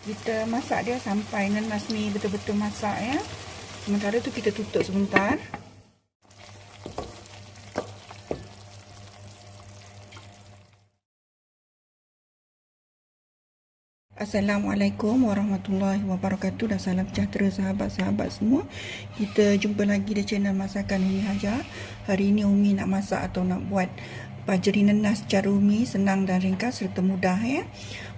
Kita masak dia sampai nanas ni betul-betul masak ya. Sementara tu kita tutup sebentar. Assalamualaikum warahmatullahi wabarakatuh dan salam sejahtera sahabat-sahabat semua. Kita jumpa lagi di channel Masakan Umi Haja. Hari ini Umi nak masak atau nak buat pajeri nanas cara Umi, senang dan ringkas serta mudah ya.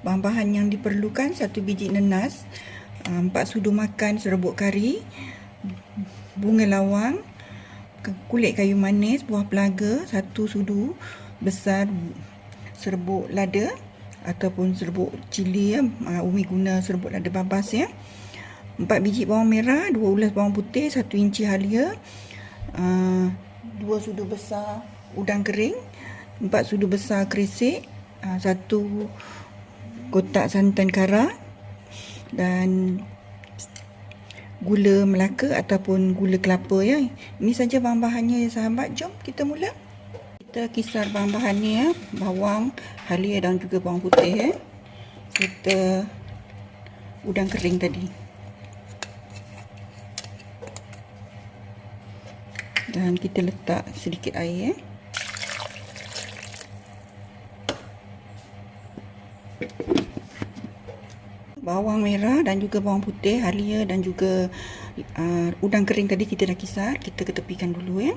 Bahan-bahan yang diperlukan: 1 biji nanas, 4 sudu makan serbuk kari, bunga lawang, kulit kayu manis, buah pelaga, 1 sudu besar serbuk lada ataupun serbuk cili ya. Umi guna serbuk lada babas ya. 4 biji bawang merah, 2 ulas bawang putih, 1 inci halia, 2 sudu besar udang kering, 4 sudu besar kerisik, 1 kotak santan kara dan gula Melaka ataupun gula kelapa ya. Ini saja bahan-bahannya ya sahabat. Jom kita mula. Kita kisar bahan-bahannya ya. Bawang, halia dan juga bawang putih ya. Serta udang kering tadi. Dan kita letak sedikit air ya. Bawang merah dan juga bawang putih, halia dan juga udang kering tadi kita dah kisar. Kita ketepikan dulu ya.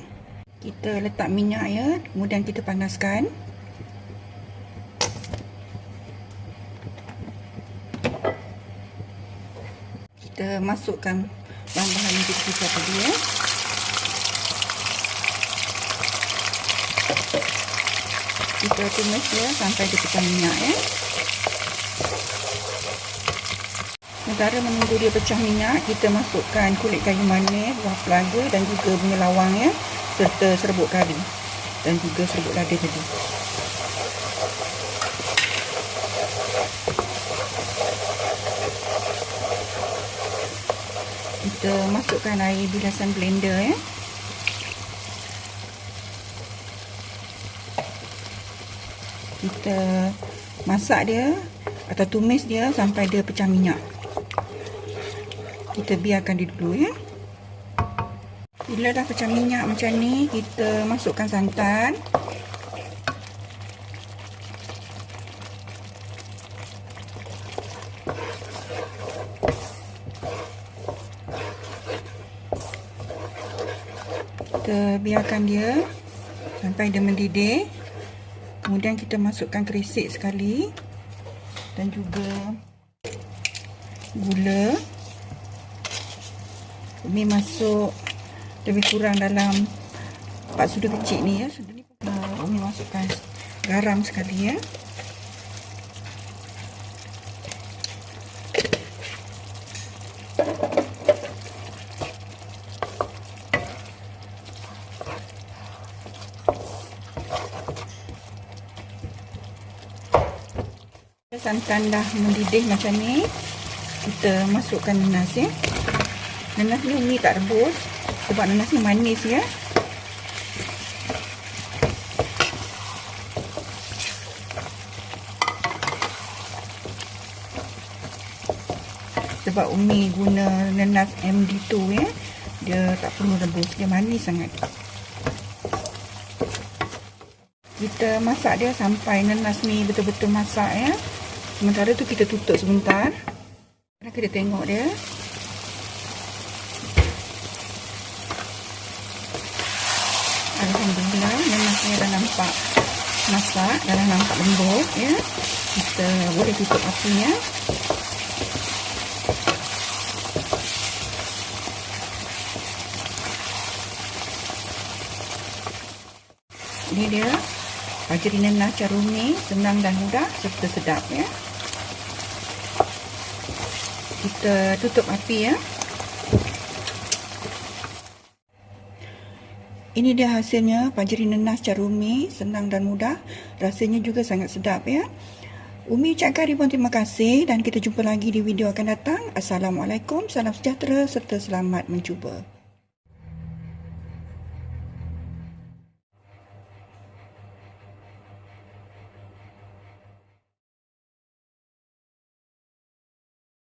Kita letak minyak ya, kemudian kita panaskan. Kita masukkan bahan-bahan yang kita kisar tadi ya. Kita tumis ya sampai dia pecah minyak ya. Sementara menunggu dia pecah minyak, kita masukkan kulit kayu manis, buah pelaga dan juga bunga lawang ya, serta serbuk kari dan juga serbuk lada tadi. Kita masukkan air bilasan blender ya. Kita masak dia atau tumis dia sampai dia pecah minyak. Kita biarkan dia dulu ya. Bila dah pecah minyak macam ni, kita masukkan santan. Kita biarkan dia sampai dia mendidih. Kemudian kita masukkan kerisik sekali dan juga gula. Umi masuk lebih kurang dalam 4 sudu kecil ni ya. Sudu ni Umi masukkan garam sekali ya. Santan dah mendidih macam ni, kita masukkan nanas ya. Nanas ni Umi tak rebus sebab nanas ni manis ya. Sebab Umi guna nanas MD2 ya, dia tak perlu rebus, dia manis sangat. Kita masak dia sampai nanas ni betul-betul masak ya. Sementara tu kita tutup sebentar. Kita tengok dia. Alhamdulillah, nanasnya dah nampak masak, dah nampak lembut ya. Kita boleh tutup apinya. Ini dia pajeri nanas cara Umi, senang dan mudah serta sedap ya. Kita tutup api ya. Ini dia hasilnya pajeri nanas cara Umi, senang dan mudah, rasanya juga sangat sedap ya. Umi ucapkan ribuan terima kasih dan kita jumpa lagi di video akan datang. Assalamualaikum, salam sejahtera serta selamat mencuba.